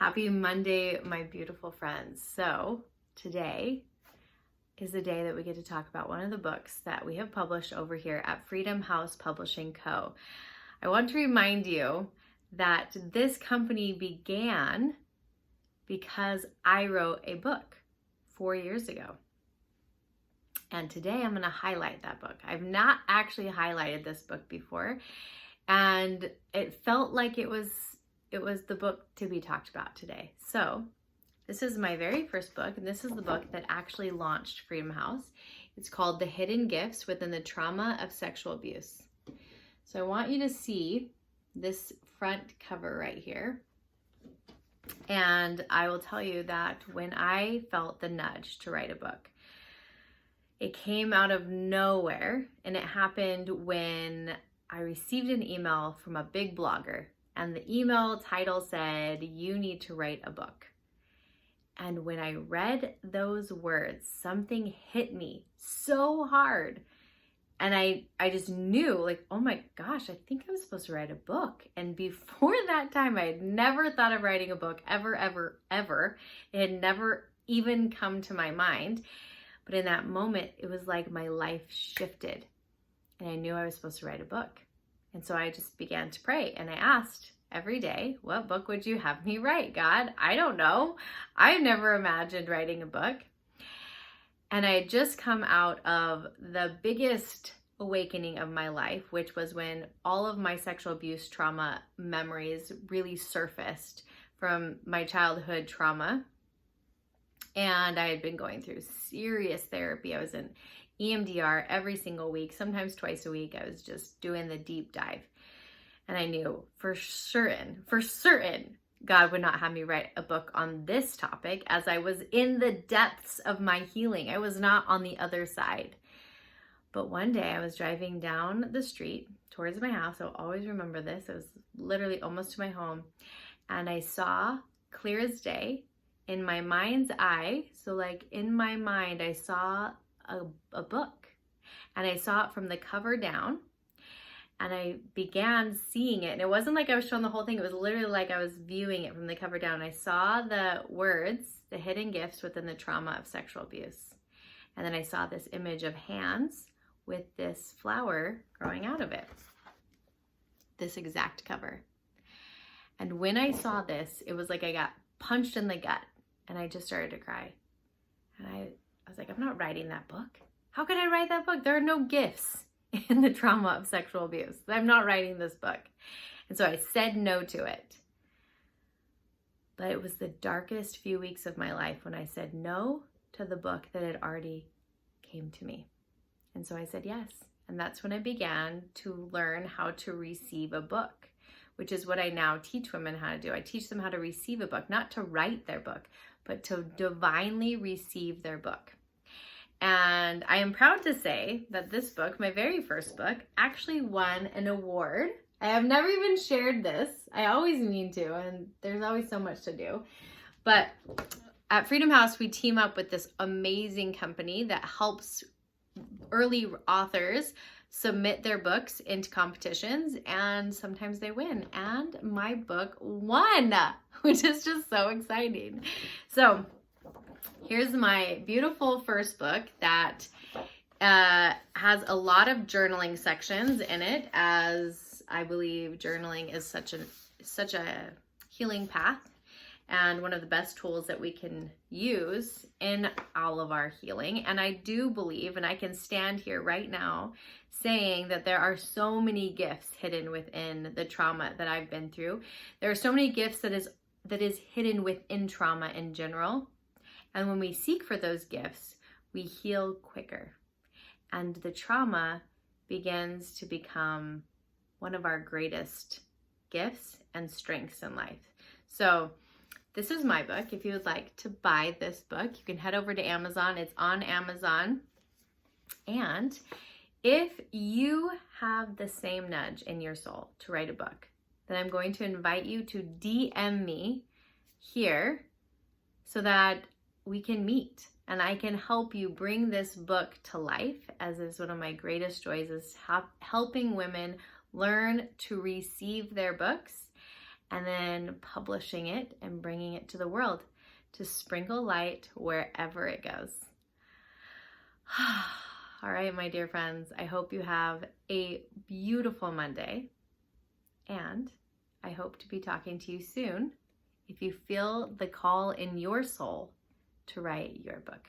Happy Monday, my beautiful friends. So today is the day that we get to talk about one of the books that we have published over here at Freedom House Publishing Co. I want to remind you that this company began because I wrote a book 4 years ago. And today I'm going to highlight that book. I've not actually highlighted this book before, and it felt like it was the book to be talked about today. So this is my very first book, and this is the book that actually launched Freedom House. It's called The Hidden Gifts Within the Trauma of Sexual Abuse. So I want you to see this front cover right here. And I will tell you that when I felt the nudge to write a book, it came out of nowhere, and it happened when I received an email from a big blogger, and the email title said, "You need to write a book." And when I read those words, something hit me so hard. And I just knew, like, oh my gosh, I think I'm supposed to write a book. And before that time, I had never thought of writing a book ever, ever, ever. It had never even come to my mind. But in that moment, it was like my life shifted, and I knew I was supposed to write a book. And so I just began to pray, and I asked every day, what book would you have me write, God? I don't know. I've never imagined writing a book. And I had just come out of the biggest awakening of my life, which was when all of my sexual abuse trauma memories really surfaced from my childhood trauma. And I had been going through serious therapy. I was in EMDR every single week, sometimes twice a week. I was just doing the deep dive. And I knew for certain, God would not have me write a book on this topic, as I was in the depths of my healing. I was not on the other side. But one day I was driving down the street towards my house. I'll always remember this. It was literally almost to my home. And I saw, clear as day, in my mind's eye, so like in my mind, I saw a book, and I saw it from the cover down, and I began seeing it. And it wasn't like I was shown the whole thing. It was literally like I was viewing it from the cover down. I saw the words, "The Hidden Gifts Within the Trauma of Sexual Abuse." And then I saw this image of hands with this flower growing out of it. This exact cover. And when I saw this, it was like I got punched in the gut. And I just started to cry. And I was like, I'm not writing that book. How could I write that book? There are no gifts in the trauma of sexual abuse. I'm not writing this book. And so I said no to it. But it was the darkest few weeks of my life when I said no to the book that had already came to me. And so I said yes. And that's when I began to learn how to receive a book, which is what I now teach women how to do. I teach them how to receive a book, not to write their book, but to divinely receive their book. And I am proud to say that this book, my very first book, actually won an award. I have never even shared this. I always mean to, and there's always so much to do. But at Freedom House, we team up with this amazing company that helps early authors submit their books into competitions, and sometimes they win. And my book won, which is just so exciting. So here's my beautiful first book that has a lot of journaling sections in it, as I believe journaling is such a healing path and one of the best tools that we can use in all of our healing. And I do believe, and I can stand here right now saying that there are so many gifts hidden within the trauma that I've been through. There are so many gifts that is hidden within trauma in general. And when we seek for those gifts, we heal quicker. And the trauma begins to become one of our greatest gifts and strengths in life. So this is my book. If you would like to buy this book, you can head over to Amazon. It's on Amazon. And if you have the same nudge in your soul to write a book, then I'm going to invite you to DM me here so that we can meet and I can help you bring this book to life, as is one of my greatest joys, is helping women learn to receive their books and then publishing it and bringing it to the world to sprinkle light wherever it goes. All right, my dear friends, I hope you have a beautiful Monday, and I hope to be talking to you soon if you feel the call in your soul to write your book.